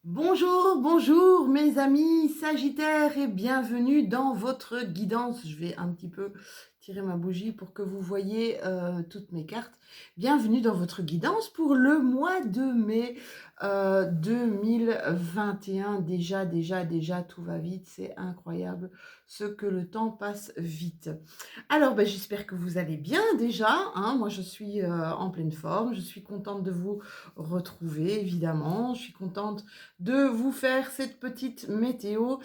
Bonjour, bonjour mes amis Sagittaires et bienvenue dans votre guidance. Je vais un petit peu tirer ma bougie pour que vous voyez toutes mes cartes. Bienvenue dans votre guidance pour le mois de mai 2021. Déjà, tout va vite, c'est incroyable ce que le temps passe vite. Alors, j'espère que vous allez bien déjà, hein. Moi, je suis en pleine forme. Je suis contente de vous retrouver, évidemment. Je suis contente de vous faire cette petite météo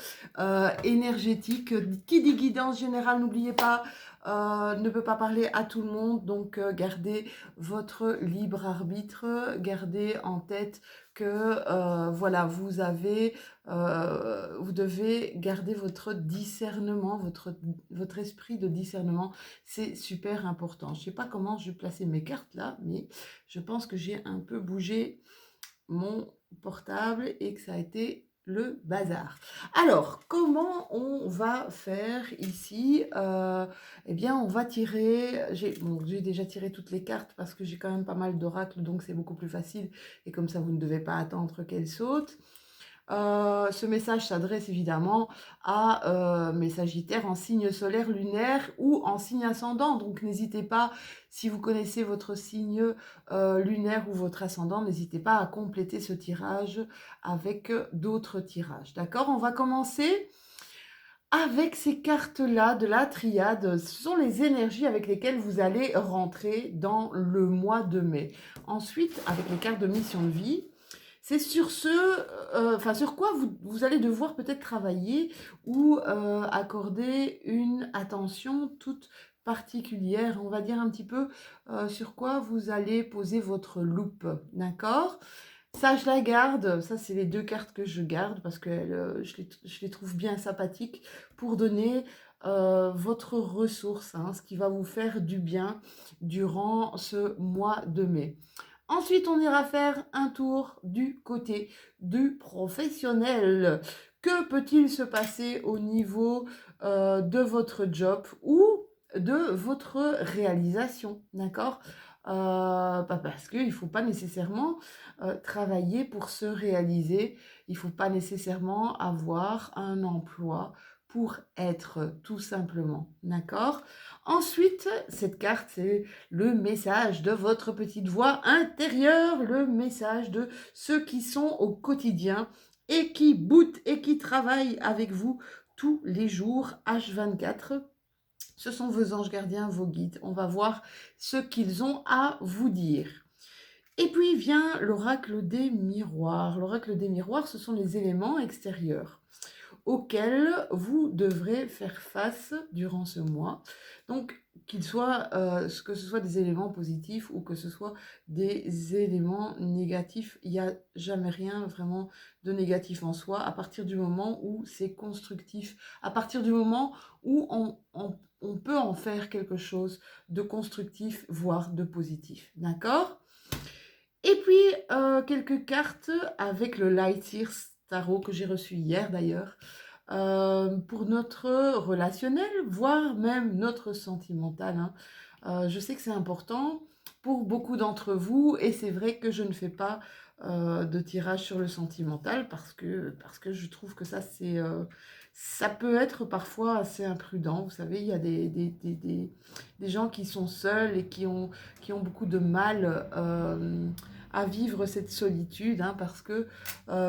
énergétique. Qui dit guidance générale, n'oubliez pas, ne peut pas parler à tout le monde. Donc, gardez votre libre arbitre. Gardez en tête que voilà, vous devez garder votre discernement, votre esprit de discernement. C'est super important. Je ne sais pas comment je vais placer mes cartes là, mais je pense que j'ai un peu bougé mon portable et que ça a été le bazar. Alors, comment on va faire ici? Eh bien, on va tirer... J'ai déjà tiré toutes les cartes parce que j'ai quand même pas mal d'oracles, donc c'est beaucoup plus facile. Et comme ça, vous ne devez pas attendre qu'elles sautent. Ce message s'adresse évidemment à mes Sagittaires en signe solaire, lunaire ou en signe ascendant. Donc n'hésitez pas, si vous connaissez votre signe lunaire ou votre ascendant, n'hésitez pas à compléter ce tirage avec d'autres tirages. D'accord? On va commencer avec ces cartes-là de la triade. Ce sont les énergies avec lesquelles vous allez rentrer dans le mois de mai. Ensuite, avec les cartes de mission de vie, c'est sur sur quoi vous allez devoir peut-être travailler ou accorder une attention toute particulière. On va dire un petit peu sur quoi vous allez poser votre loupe, d'accord? Ça, je la garde. Ça, c'est les deux cartes que je garde parce que je les trouve bien sympathiques pour donner votre ressource, hein, ce qui va vous faire du bien durant ce mois de mai. Ensuite, on ira faire un tour du côté du professionnel. Que peut-il se passer au niveau de votre job ou de votre réalisation, d'accord? Parce qu'il ne faut pas nécessairement travailler pour se réaliser. Il ne faut pas nécessairement avoir un emploi pour être, tout simplement, d'accord? Ensuite, cette carte, c'est le message de votre petite voix intérieure, le message de ceux qui sont au quotidien et qui bootent et qui travaillent avec vous tous les jours, H24. Ce sont vos anges gardiens, vos guides. On va voir ce qu'ils ont à vous dire. Et puis vient l'oracle des miroirs. L'oracle des miroirs, ce sont les éléments extérieurs auxquels vous devrez faire face durant ce mois. Donc, que ce soit des éléments positifs ou que ce soit des éléments négatifs, il n'y a jamais rien vraiment de négatif en soi à partir du moment où c'est constructif, à partir du moment où on peut en faire quelque chose de constructif, voire de positif. D'accord? Et puis, quelques cartes avec le Light Years Tarot que j'ai reçu hier d'ailleurs, pour notre relationnel, voire même notre sentimental, hein. Je sais que c'est important pour beaucoup d'entre vous et c'est vrai que je ne fais pas de tirage sur le sentimental parce que je trouve que ça peut être parfois assez imprudent. Vous savez, il y a des gens qui sont seuls et qui ont beaucoup de mal à vivre cette solitude, hein, parce que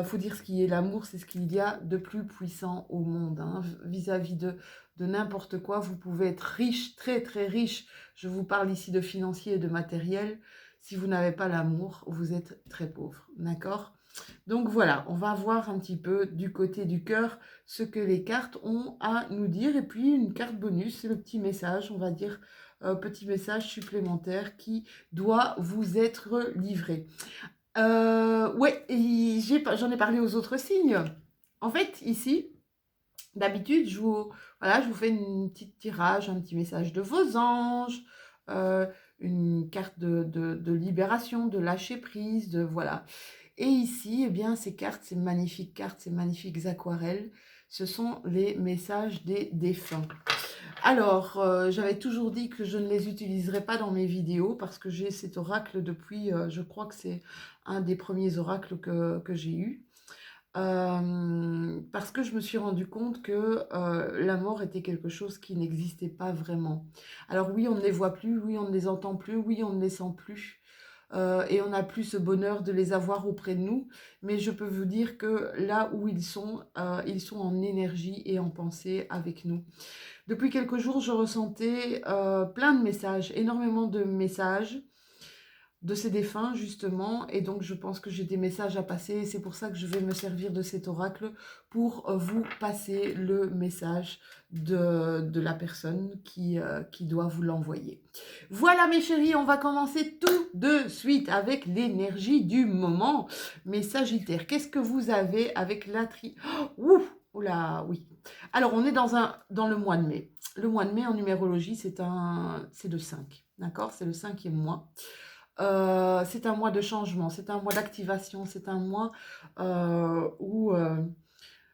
faut dire ce qui est l'amour, c'est ce qu'il y a de plus puissant au monde, hein, vis-à-vis de n'importe quoi. Vous pouvez être riche, très très riche. Je vous parle ici de financier et de matériel. Si vous n'avez pas l'amour, vous êtes très pauvre, d'accord? Donc voilà, on va voir un petit peu du côté du cœur ce que les cartes ont à nous dire. Et puis une carte bonus, c'est le petit message, on va dire, petit message supplémentaire qui doit vous être livré. Ouais, j'en ai parlé aux autres signes. En fait, ici, d'habitude, voilà, je vous fais une petite tirage, un petit message de vos anges, euh, une carte de libération, de lâcher prise, voilà. Et ici, eh bien, ces cartes, ces magnifiques cartes, ces magnifiques aquarelles, ce sont les messages des défunts. Alors, j'avais toujours dit que je ne les utiliserais pas dans mes vidéos parce que j'ai cet oracle depuis, je crois que c'est un des premiers oracles que j'ai eu. Parce que je me suis rendu compte que la mort était quelque chose qui n'existait pas vraiment. Alors oui, on ne les voit plus, oui, on ne les entend plus, oui, on ne les sent plus. Et on n'a plus ce bonheur de les avoir auprès de nous. Mais je peux vous dire que là où ils sont en énergie et en pensée avec nous. Depuis quelques jours, je ressentais plein de messages, énormément de messages de ces défunts, justement. Et donc, je pense que j'ai des messages à passer. Et c'est pour ça que je vais me servir de cet oracle pour vous passer le message de la personne qui doit vous l'envoyer. Voilà, mes chéris, on va commencer tout de suite avec l'énergie du moment. Mes sagittaires, qu'est-ce que vous avez avec la Ouf, oula, oui. Alors, on est dans le mois de mai. Le mois de mai, en numérologie, c'est le 5. D'accord? C'est le 5e mois. C'est un mois de changement, c'est un mois d'activation, c'est un mois où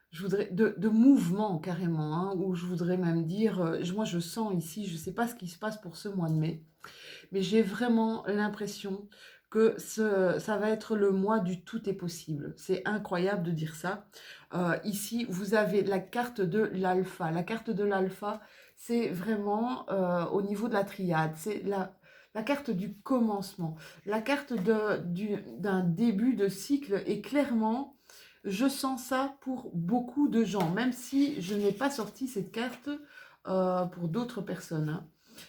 je voudrais de mouvement carrément, hein, où je voudrais même dire, moi je sens ici, je ne sais pas ce qui se passe pour ce mois de mai, mais j'ai vraiment l'impression que ça va être le mois du tout est possible. C'est incroyable de dire ça. Ici, vous avez la carte de l'alpha. La carte de l'alpha, c'est vraiment au niveau de la triade. C'est la carte du commencement, la carte d'un début de cycle. Et clairement, je sens ça pour beaucoup de gens, même si je n'ai pas sorti cette carte pour d'autres personnes, hein.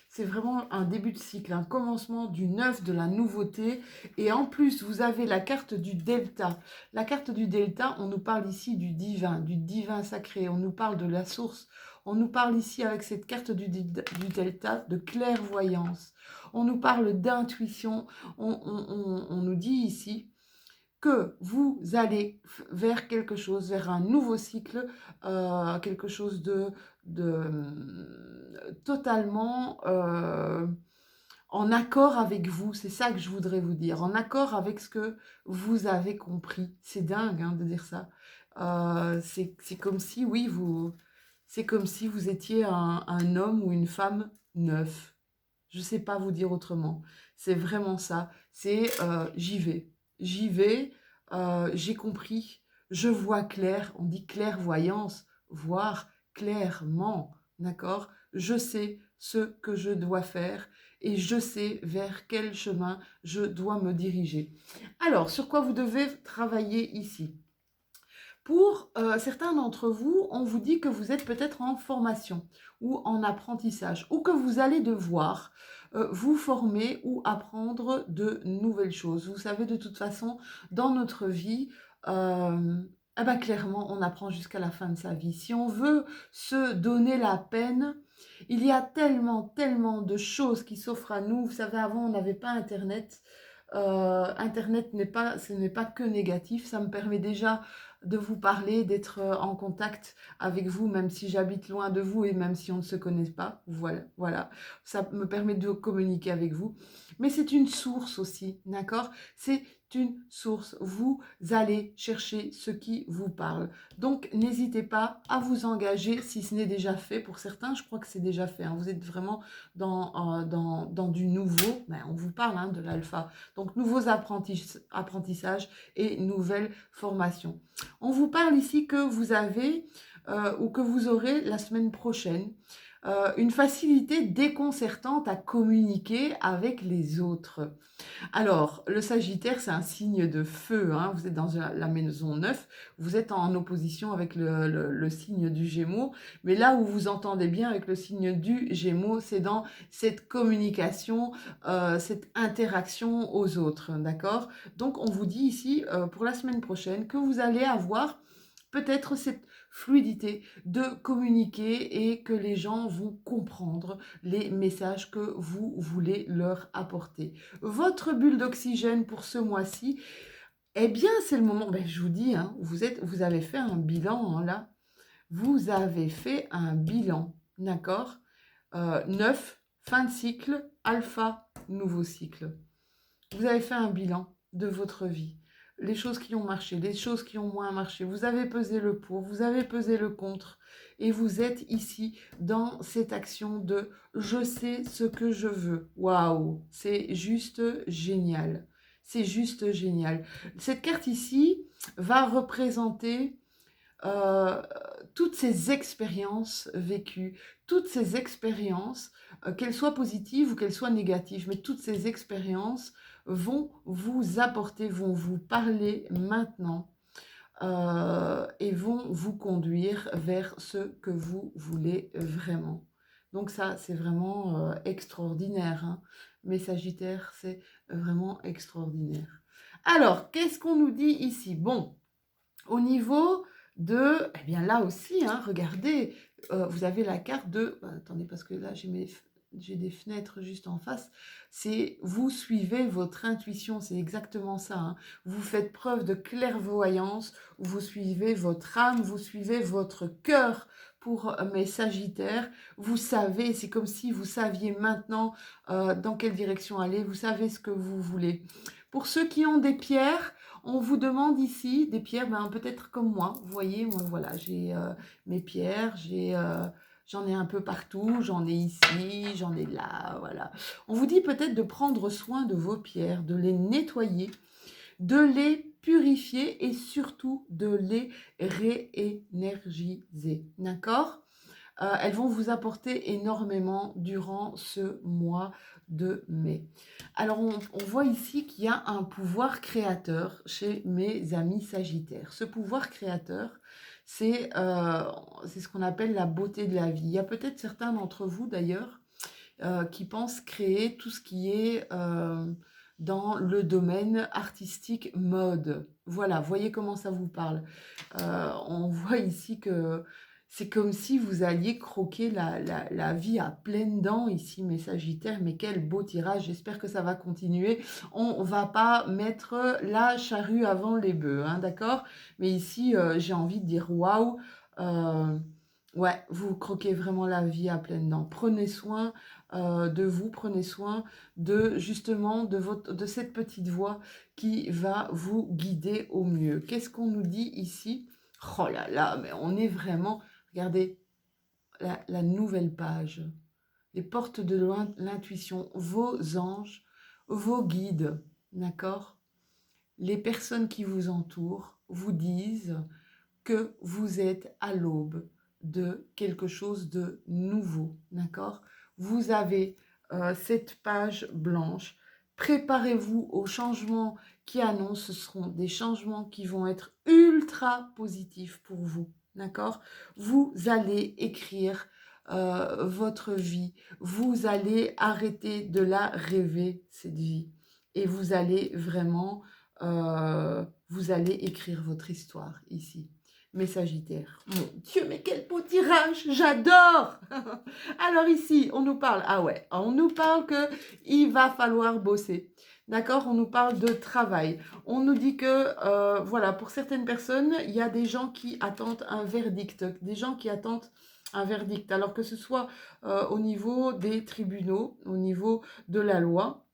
C'est vraiment un début de cycle, un commencement du neuf, de la nouveauté. Et en plus, vous avez la carte du delta. La carte du delta, on nous parle ici du divin sacré. On nous parle de la source. On nous parle ici avec cette carte du delta de clairvoyance. On nous parle d'intuition. On nous dit ici que vous allez vers quelque chose, vers un nouveau cycle, quelque chose de totalement en accord avec vous. C'est ça que je voudrais vous dire, en accord avec ce que vous avez compris. C'est dingue, hein, de dire ça. C'est comme si, oui, c'est comme si vous étiez un homme ou une femme neuf. Je ne sais pas vous dire autrement. C'est vraiment ça. C'est j'y vais. J'y vais, j'ai compris, je vois clair. On dit clairvoyance, voir clairement. D'accord? Je sais ce que je dois faire et je sais vers quel chemin je dois me diriger. Alors, sur quoi vous devez travailler ici? Pour certains d'entre vous, on vous dit que vous êtes peut-être en formation ou en apprentissage ou que vous allez devoir vous former ou apprendre de nouvelles choses. Vous savez, de toute façon, dans notre vie, eh ben, clairement, on apprend jusqu'à la fin de sa vie. Si on veut se donner la peine, il y a tellement, tellement de choses qui s'offrent à nous. Vous savez, avant, on n'avait pas Internet. Internet ce n'est pas que négatif. Ça me permet déjà de vous parler, d'être en contact avec vous, même si j'habite loin de vous et même si on ne se connaît pas. Voilà, voilà. Ça me permet de communiquer avec vous. Mais c'est une source aussi, d'accord? C'est une source. Vous allez chercher ce qui vous parle. Donc, n'hésitez pas à vous engager si ce n'est déjà fait. Pour certains, je crois que c'est déjà fait, hein. Vous êtes vraiment dans du nouveau. Ben, on vous parle, hein, de l'alpha. Donc, nouveaux apprentissages et nouvelles formations. On vous parle ici que vous avez ou que vous aurez la semaine prochaine une facilité déconcertante à communiquer avec les autres. Alors, le Sagittaire, c'est un signe de feu, hein. Vous êtes dans la maison 9, vous êtes en opposition avec le signe du Gémeaux, mais là où vous entendez bien avec le signe du Gémeaux, c'est dans cette communication, cette interaction aux autres, d'accord? Donc, on vous dit ici, pour la semaine prochaine, que vous allez avoir peut-être cette fluidité de communiquer et que les gens vont comprendre les messages que vous voulez leur apporter. Votre bulle d'oxygène pour ce mois-ci, eh bien, c'est le moment, ben, je vous dis, hein, vous avez fait un bilan, hein, là. Vous avez fait un bilan, d'accord? 9, fin de cycle, alpha, nouveau cycle. Vous avez fait un bilan de votre vie. Les choses qui ont marché, les choses qui ont moins marché. Vous avez pesé le pour, vous avez pesé le contre. Et vous êtes ici dans cette action de je sais ce que je veux. Waouh, c'est juste génial. C'est juste génial. Cette carte ici, va représenter euh, toutes ces expériences vécues, toutes ces expériences, qu'elles soient positives ou qu'elles soient négatives, mais toutes ces expériences vont vous apporter, vont vous parler maintenant et vont vous conduire vers ce que vous voulez vraiment. Donc ça, c'est vraiment extraordinaire, hein. Mes Sagittaires, c'est vraiment extraordinaire. Alors, qu'est-ce qu'on nous dit ici? Bon, au niveau de, eh bien là aussi, hein, regardez, vous avez la carte de, attendez, parce que là j'ai des fenêtres juste en face, c'est vous suivez votre intuition, c'est exactement ça, hein. Vous faites preuve de clairvoyance, vous suivez votre âme, vous suivez votre cœur. Pour mes Sagittaires, vous savez, c'est comme si vous saviez maintenant dans quelle direction aller, vous savez ce que vous voulez. Pour ceux qui ont des pierres, on vous demande ici des pierres, ben, peut-être comme moi. Vous voyez, moi, voilà, j'ai mes pierres, j'en ai un peu partout, j'en ai ici, j'en ai là, voilà. On vous dit peut-être de prendre soin de vos pierres, de les nettoyer, de les purifier et surtout de les réénergiser. D'accord? Elles vont vous apporter énormément durant ce mois de mai. Alors, on voit ici qu'il y a un pouvoir créateur chez mes amis Sagittaires. Ce pouvoir créateur, c'est ce qu'on appelle la beauté de la vie. Il y a peut-être certains d'entre vous, d'ailleurs, qui pensent créer tout ce qui est dans le domaine artistique mode. Voilà, voyez comment ça vous parle. On voit ici que c'est comme si vous alliez croquer la vie à pleines dents ici, mes Sagittaires. Mais quel beau tirage, j'espère que ça va continuer. On ne va pas mettre la charrue avant les bœufs, hein, d'accord? Mais ici, j'ai envie de dire waouh. Ouais, vous croquez vraiment la vie à pleines dents. Prenez soin de vous, prenez soin de justement de cette petite voix qui va vous guider au mieux. Qu'est-ce qu'on nous dit ici? Oh là là, mais on est vraiment, regardez, la nouvelle page, les portes de l'intuition, vos anges, vos guides, d'accord? Les personnes qui vous entourent vous disent que vous êtes à l'aube de quelque chose de nouveau, d'accord? Vous avez cette page blanche. Préparez-vous aux changements qui annoncent. Ce seront des changements qui vont être ultra positifs pour vous, d'accord? Vous allez écrire votre vie. Vous allez arrêter de la rêver, cette vie. Et vous allez vraiment, vous allez écrire votre histoire ici. Mes Sagittaires. Mon Dieu, mais quel beau tirage, j'adore. Alors ici, on nous parle, ah ouais, on nous parle que il va falloir bosser. D'accord? On nous parle de travail. On nous dit que, voilà, pour certaines personnes, il y a des gens qui attendent un verdict, des gens qui attendent un verdict, alors que ce soit au niveau des tribunaux, au niveau de la loi.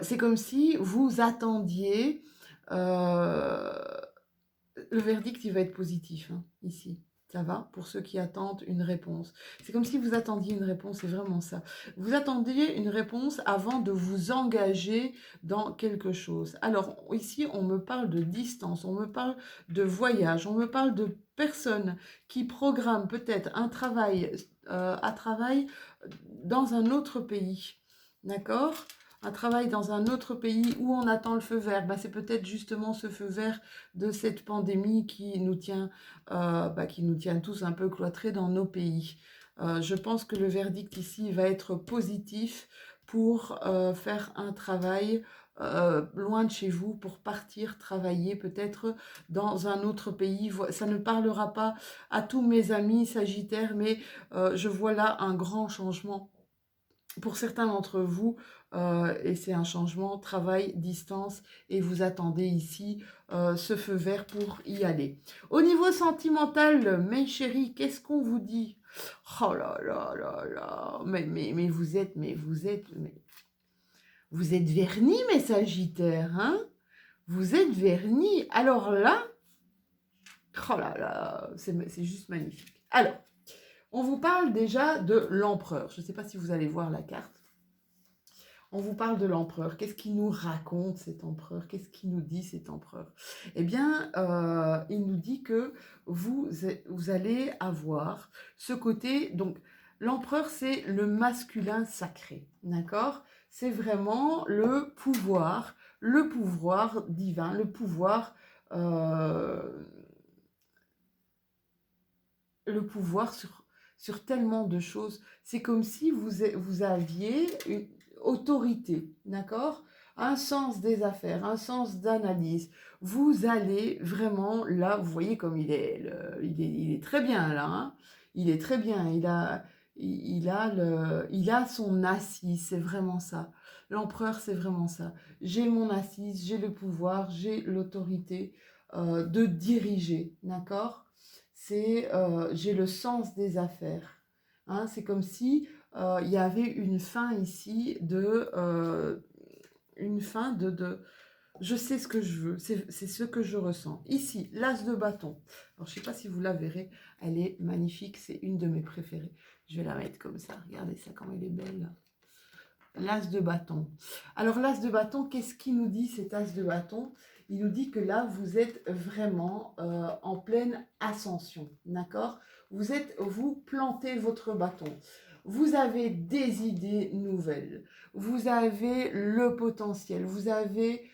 C'est comme si vous attendiez... le verdict, il va être positif, hein, ici. Ça va? Pour ceux qui attendent une réponse. C'est comme si vous attendiez une réponse, c'est vraiment ça. Vous attendiez une réponse avant de vous engager dans quelque chose. Alors, ici, on me parle de distance, on me parle de voyage, on me parle de personnes qui programment peut-être un travail, dans un autre pays. D'accord? Un travail dans un autre pays où on attend le feu vert, bah, c'est peut-être justement ce feu vert de cette pandémie qui nous tient tous un peu cloîtrés dans nos pays. Je pense que le verdict ici va être positif pour faire un travail loin de chez vous, pour partir travailler peut-être dans un autre pays. Ça ne parlera pas à tous mes amis Sagittaires, mais je vois là un grand changement pour certains d'entre vous, et c'est un changement travail, distance, et vous attendez ici ce feu vert pour y aller. Au niveau sentimental, mes chéris, qu'est-ce qu'on vous dit? Oh là là là là, mais vous êtes vernis, mes Sagittaires, hein? Vous êtes vernis. Alors là, oh là là, c'est juste magnifique. Alors, on vous parle déjà de l'empereur. Je ne sais pas si vous allez voir la carte. On vous parle de l'empereur. Qu'est-ce qu'il nous raconte cet empereur? Qu'est-ce qu'il nous dit cet empereur? Eh bien, il nous dit que vous allez avoir ce côté. Donc, l'empereur, c'est le masculin sacré, d'accord? C'est vraiment le pouvoir divin, euh, le pouvoir sur tellement de choses. C'est comme si vous aviez une autorité, d'accord? Un sens des affaires, un sens d'analyse. Vous allez vraiment, là, vous voyez comme il est très bien là, hein. Il est très bien, il a son assise, c'est vraiment ça. L'empereur, c'est vraiment ça. J'ai mon assise, j'ai le pouvoir, j'ai l'autorité de diriger, d'accord? C'est j'ai le sens des affaires. Hein, c'est comme si il y avait une fin ici une fin je sais ce que je veux, c'est ce que je ressens. Ici, l'as de bâton. Alors, je ne sais pas si vous la verrez, elle est magnifique, c'est une de mes préférées. Je vais la mettre comme ça, regardez ça, comme elle est belle. L'as de bâton. Alors, l'as de bâton, qu'est-ce qu'il nous dit cet as de bâton? Il nous dit que là, vous êtes vraiment en pleine ascension, d'accord? Vous plantez votre bâton. Vous avez des idées nouvelles. Vous avez le potentiel. Vous avez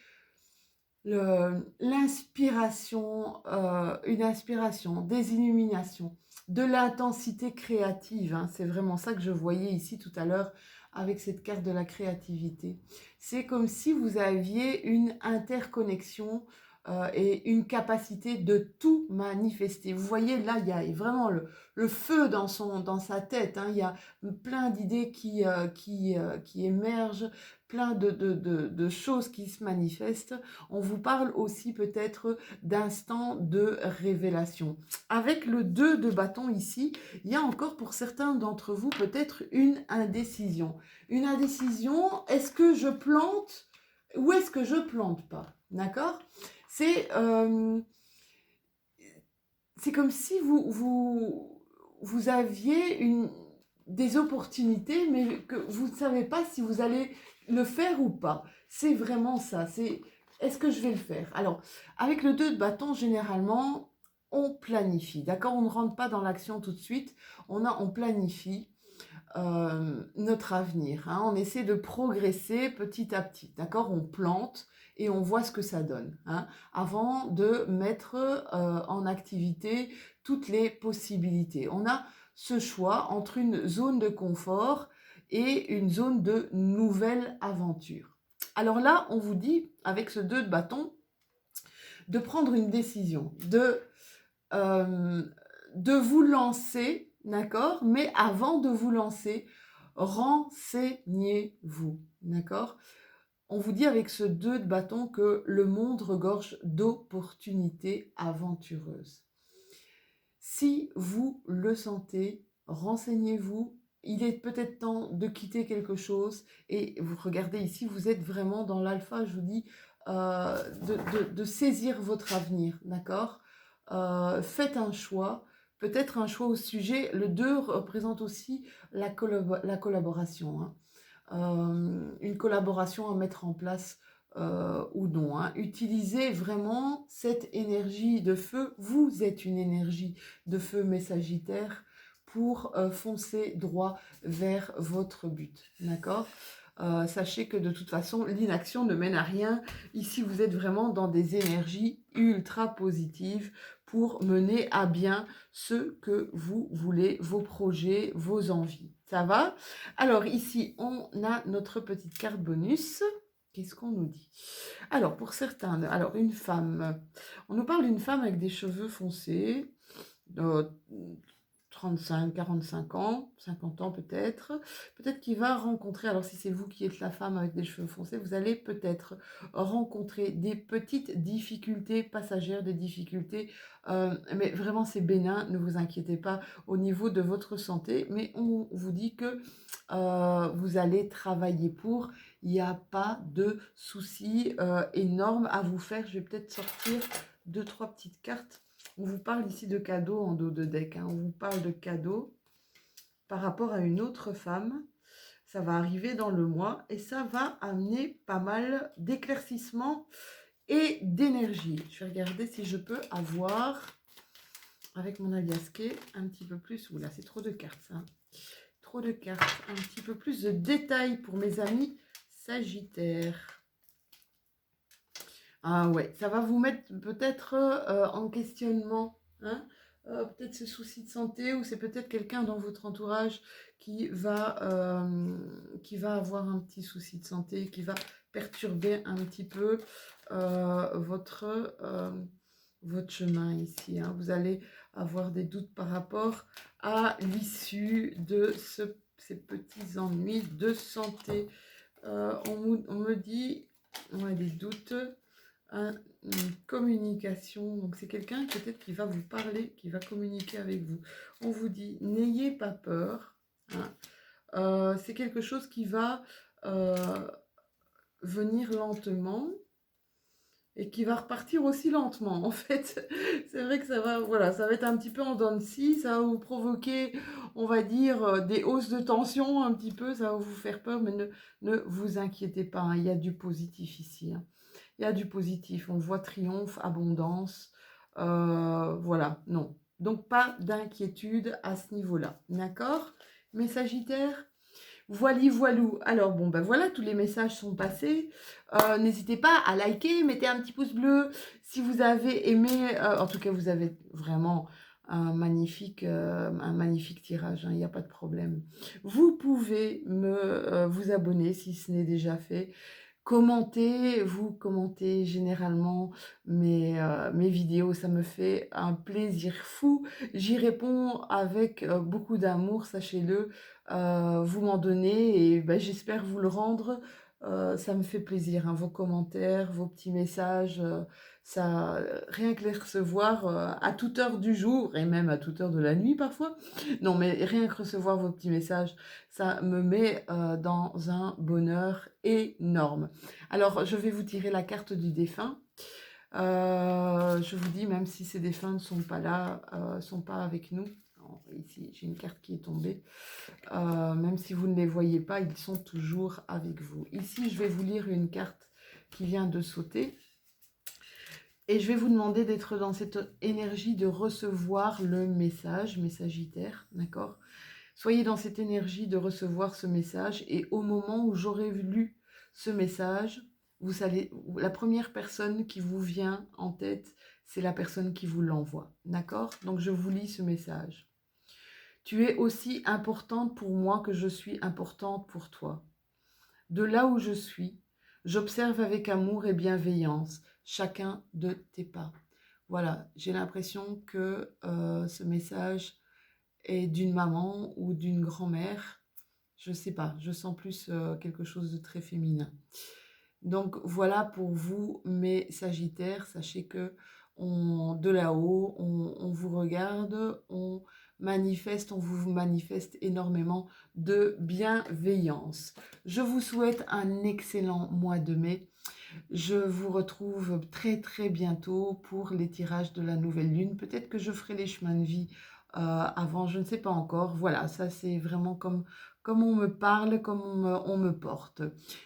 l'inspiration, une inspiration, des illuminations, de l'intensité créative. Hein. C'est vraiment ça que je voyais ici tout à l'heure avec cette carte de la créativité. C'est comme si vous aviez une interconnexion et une capacité de tout manifester. Vous voyez, là, il y a vraiment le feu dans sa tête. Hein. Il y a plein d'idées qui émergent, plein de choses qui se manifestent. On vous parle aussi peut-être d'instants de révélation. Avec le 2 de bâton ici, il y a encore pour certains d'entre vous peut-être une indécision. Une indécision, est-ce que je plante ou est-ce que je plante pas? D'accord? C'est comme si vous aviez des opportunités, mais que vous ne savez pas si vous allez le faire ou pas. C'est vraiment ça. C'est est-ce que je vais le faire? Alors, avec le 2 de bâton, généralement, on planifie. D'accord? On ne rentre pas dans l'action tout de suite. On planifie notre avenir. Hein. On essaie de progresser petit à petit. D'accord? On plante et on voit ce que ça donne. Hein, avant de mettre en activité toutes les possibilités. On a ce choix entre une zone de confort et une zone de nouvelle aventure. Alors là, on vous dit, avec ce 2 de bâton, de prendre une décision, de vous lancer, d'accord? Mais avant de vous lancer, renseignez-vous, d'accord? On vous dit avec ce 2 de bâton que le monde regorge d'opportunités aventureuses. Si vous le sentez, renseignez-vous. Il est peut-être temps de quitter quelque chose. Et vous regardez ici, vous êtes vraiment dans l'alpha, je vous dis, de saisir votre avenir, d'accord? Faites un choix, peut-être un choix au sujet. Le 2 représente aussi la collaboration. Hein. Une collaboration à mettre en place ou non. Hein. Utilisez vraiment cette énergie de feu. Vous êtes une énergie de feu, mes Sagittaires, pour foncer droit vers votre but. D'accord? Sachez que de toute façon, l'inaction ne mène à rien. Ici, vous êtes vraiment dans des énergies ultra positives pour mener à bien ce que vous voulez, vos projets, vos envies. Ça va? Alors ici, on a notre petite carte bonus. Qu'est-ce qu'on nous dit? Alors, pour certains, alors une femme. On nous parle d'une femme avec des cheveux foncés, 35, 45 ans, 50 ans peut-être. Peut-être qu'il va rencontrer, alors si c'est vous qui êtes la femme avec des cheveux foncés, vous allez peut-être rencontrer des petites difficultés passagères, des difficultés, mais vraiment c'est bénin, ne vous inquiétez pas au niveau de votre santé, mais on vous dit que vous allez travailler pour, il n'y a pas de souci énorme à vous faire. Je vais peut-être sortir 2-3 petites cartes. On vous parle ici de cadeaux en dos de deck. Hein. On vous parle de cadeaux par rapport à une autre femme. Ça va arriver dans le mois et ça va amener pas mal d'éclaircissement et d'énergie. Je vais regarder si je peux avoir, avec mon aliasqué, un petit peu plus. Oula, c'est trop de cartes, ça. Trop de cartes. Un petit peu plus de détails pour mes amis Sagittaires. Ah ouais, ça va vous mettre peut-être en questionnement, hein, peut-être ce souci de santé, ou c'est peut-être quelqu'un dans votre entourage qui va avoir un petit souci de santé, qui va perturber un petit peu votre chemin ici, hein. Vous allez avoir des doutes par rapport à l'issue de ces petits ennuis de santé. On me dit, on a des doutes, une communication. Donc c'est quelqu'un peut-être qui va vous parler, qui va communiquer avec vous. On vous dit, n'ayez pas peur, hein. C'est quelque chose qui va venir lentement et qui va repartir aussi lentement. En fait, c'est vrai que ça va, voilà, ça va être un petit peu en dents de scie, ça va vous provoquer, on va dire, des hausses de tension un petit peu, ça va vous faire peur, mais ne vous inquiétez pas, hein, il y a du positif ici, hein. Il y a du positif, on voit triomphe, abondance, voilà, non. Donc pas d'inquiétude à ce niveau-là, d'accord? Mes Sagittaires? Voili voilou. Alors bon, ben voilà, tous les messages sont passés. N'hésitez pas à liker, mettez un petit pouce bleu si vous avez aimé. En tout cas, vous avez vraiment un magnifique tirage, hein, il n'y a pas de problème. Vous pouvez vous abonner si ce n'est déjà fait. Commentez, vous commentez généralement mes vidéos, ça me fait un plaisir fou. J'y réponds avec beaucoup d'amour, sachez-le. Vous m'en donnez et ben, j'espère vous le rendre. Ça me fait plaisir, hein, vos commentaires, vos petits messages, ça, rien que les recevoir à toute heure du jour et même à toute heure de la nuit parfois. Non, mais rien que recevoir vos petits messages, ça me met dans un bonheur énorme. Alors, je vais vous tirer la carte du défunt. Je vous dis, même si ces défunts ne sont pas là, sont pas avec nous. Alors, ici, j'ai une carte qui est tombée. Même si vous ne les voyez pas, ils sont toujours avec vous. Ici, je vais vous lire une carte qui vient de sauter. Et je vais vous demander d'être dans cette énergie de recevoir le message, mes Sagittaires, d'accord? Soyez dans cette énergie de recevoir ce message et au moment où j'aurai lu ce message, vous savez, la première personne qui vous vient en tête, c'est la personne qui vous l'envoie, d'accord? Donc je vous lis ce message. Tu es aussi importante pour moi que je suis importante pour toi. De là où je suis, j'observe avec amour et bienveillance chacun de tes pas. Voilà, j'ai l'impression que ce message est d'une maman ou d'une grand-mère. Je ne sais pas, je sens plus quelque chose de très féminin. Donc voilà pour vous, mes Sagittaires. Sachez que de là-haut, on vous regarde, on vous manifeste énormément de bienveillance. Je vous souhaite un excellent mois de mai. Je vous retrouve très très bientôt pour les tirages de la nouvelle lune. Peut-être que je ferai les chemins de vie avant, je ne sais pas encore. Voilà, ça c'est vraiment comme on me parle, comme on me porte.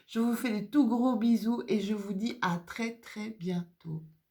Je vous fais des tout gros bisous et je vous dis à très très bientôt.